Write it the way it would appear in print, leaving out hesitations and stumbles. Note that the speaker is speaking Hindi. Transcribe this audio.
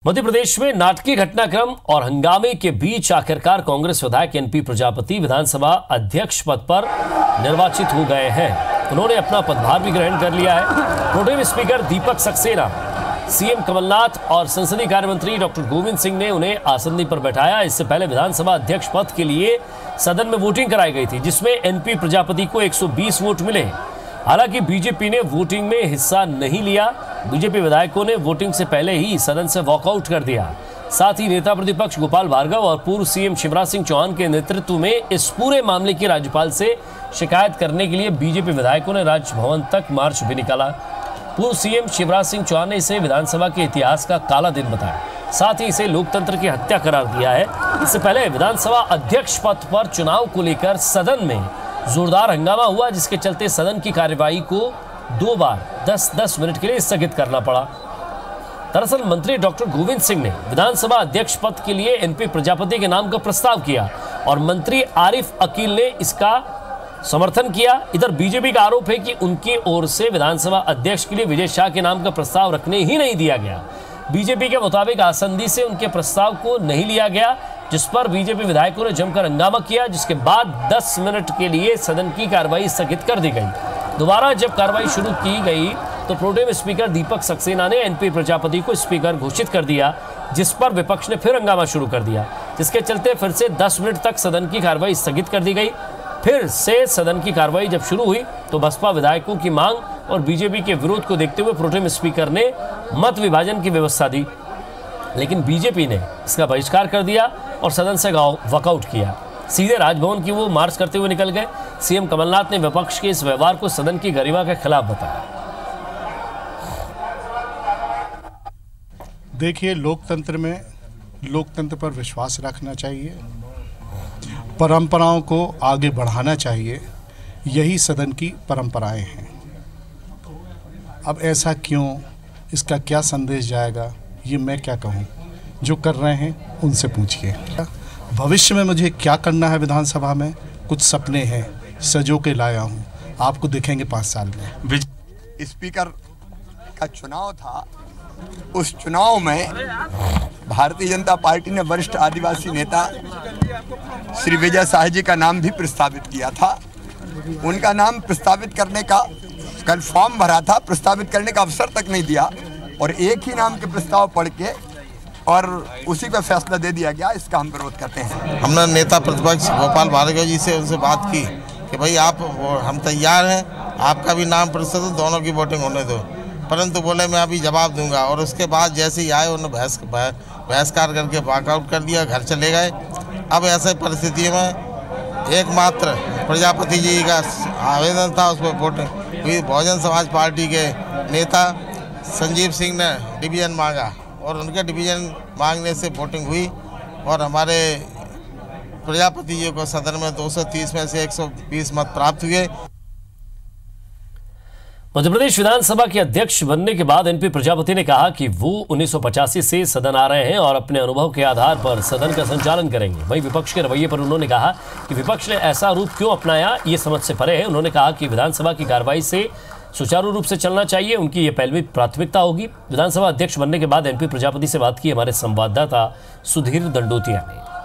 मध्य प्रदेश में नाटकीय घटनाक्रम और हंगामे के बीच आखिरकार कांग्रेस विधायक एनपी प्रजापति विधानसभा अध्यक्ष पद पर निर्वाचित हो गए हैं। उन्होंने अपना पदभार भी ग्रहण कर लिया है। Pro tem speaker Deepak Saxena, CM Kamal Nath और संसदीय कार्य मंत्री डॉक्टर गोविंद सिंह ने उन्हें आसंदी पर बैठाया। इससे पहले विधानसभा अध्यक्ष पद के लिए सदन में वोटिंग कराई गई थी, जिसमें एनपी प्रजापति को 120 वोट मिले। हालांकि बीजेपी ने वोटिंग में हिस्सा नहीं लिया। बीजेपी विधायकों ने वोटिंग से पहले ही सदन से वॉकआउट कर दिया। साथ ही नेता प्रतिपक्ष गोपाल भार्गव और पूर्व सीएम शिवराज सिंह चौहान के नेतृत्व में इस पूरे मामले की राज्यपाल से शिकायत करने के लिए बीजेपी विधायकों ने राजभवन तक मार्च भी निकाला। पूर्व सीएम शिवराज सिंह चौहान ने इसे विधानसभा के इतिहास का काला दिन बताया। साथ ही इसे लोकतंत्र की हत्या करार दिया है। इससे पहले विधानसभा अध्यक्ष पद पर चुनाव को लेकर सदन में जोरदार हंगामा हुआ, जिसके चलते सदन की कार्यवाही को 2 बार 10-10 मिनट के लिए स्थगित करना पड़ा। दरअसल मंत्री डॉक्टर गोविंद सिंह ने विधानसभा अध्यक्ष पद के लिए एनपी प्रजापति के नाम का प्रस्ताव किया और मंत्री आरिफ अकील ने इसका समर्थन किया। इधर बीजेपी का आरोप है कि उनकी ओर से विधानसभा अध्यक्ष के लिए विजय शाह के नाम का प्रस्ताव रखने ही नहीं दिया गया। बीजेपी के मुताबिक आसंदी से उनके प्रस्ताव को नहीं लिया गया, जिस पर बीजेपी विधायकों ने जमकर हंगामा किया, जिसके बाद 10 मिनट के लिए सदन की कार्रवाई स्थगित कर दी गई। दोबारा जब कार्रवाई शुरू की गई तो प्रोटेम स्पीकर दीपक सक्सेना ने एनपी प्रजापति को स्पीकर घोषित कर दिया, जिस पर विपक्ष ने फिर हंगामा शुरू कर दिया, जिसके चलते फिर से 10 मिनट तक सदन की कार्रवाई स्थगित कर दी गई। फिर से सदन की कार्रवाई जब शुरू हुई तो बसपा विधायकों की मांग और बीजेपी के विरोध को देखते हुए प्रोटेम स्पीकर ने मत विभाजन की व्यवस्था दी, लेकिन बीजेपी ने इसका बहिष्कार कर दिया और सदन से वॉकआउट किया। सीधे राजभवन की वो मार्च करते हुए निकल गए। सीएम कमलनाथ ने विपक्ष के इस व्यवहार को सदन की गरिमा के खिलाफ बताया। देखिए, लोकतंत्र में लोकतंत्र पर विश्वास रखना चाहिए, परंपराओं को आगे बढ़ाना चाहिए। यही सदन की परंपराएं हैं। अब ऐसा क्यों, इसका क्या संदेश जाएगा, ये मैं क्या कहूँ। जो कर रहे हैं उनसे पूछिए। भविष्य में मुझे क्या करना है विधानसभा में, कुछ सपने हैं, सजो के लाया हूँ, आपको दिखेंगे 5 साल में। स्पीकर का चुनाव था, उस चुनाव में भारतीय जनता पार्टी ने वरिष्ठ आदिवासी नेता श्री विजय शाह जी का नाम भी प्रस्तावित किया था। उनका नाम प्रस्तावित करने का कल फॉर्म भरा था, प्रस्तावित करने का अवसर तक नहीं दिया और एक ही नाम के प्रस्ताव पढ़ के और उसी पर फैसला दे दिया गया। इसका हम विरोध करते हैं। हमने नेता प्रतिपक्ष गोपाल भार्गव जी से उनसे बात की कि भाई हम तैयार हैं, आपका भी नाम प्रस्तुत, दोनों की वोटिंग होने दो, परंतु बोले मैं अभी जवाब दूंगा। और उसके बाद जैसे ही आए उन्होंने बहिष्कार करके वॉकआउट कर दिया, घर चले गए। अब ऐसे परिस्थितियों में एकमात्र प्रजापति जी का आवेदन था, उस पर वोटिंग हुई। बहुजन समाज पार्टी के नेता संजीव सिंह ने डिवीज़न मांगा और उनके डिवीज़न मांगने से वोटिंग हुई और हमारे प्रजापति जी को सदन में 230 में से 120 मत प्राप्त हुए। मध्य प्रदेश विधानसभा के अध्यक्ष बनने के बाद एनपी प्रजापति ने कहा कि वो 1985 से सदन आ रहे हैं और अपने अनुभव के आधार पर सदन का संचालन करेंगे। वहीं विपक्ष के रवैये पर उन्होंने कहा कि विपक्ष ने ऐसा रूप क्यों अपनाया, ये समझ से परे है। उन्होंने कहा कि विधानसभा की कार्रवाई से सुचारू रूप से चलना चाहिए, उनकी ये पहली प्राथमिकता होगी। विधानसभा अध्यक्ष बनने के बाद एनपी प्रजापति से बात की हमारे संवाददाता सुधीर दंडोतिया ने।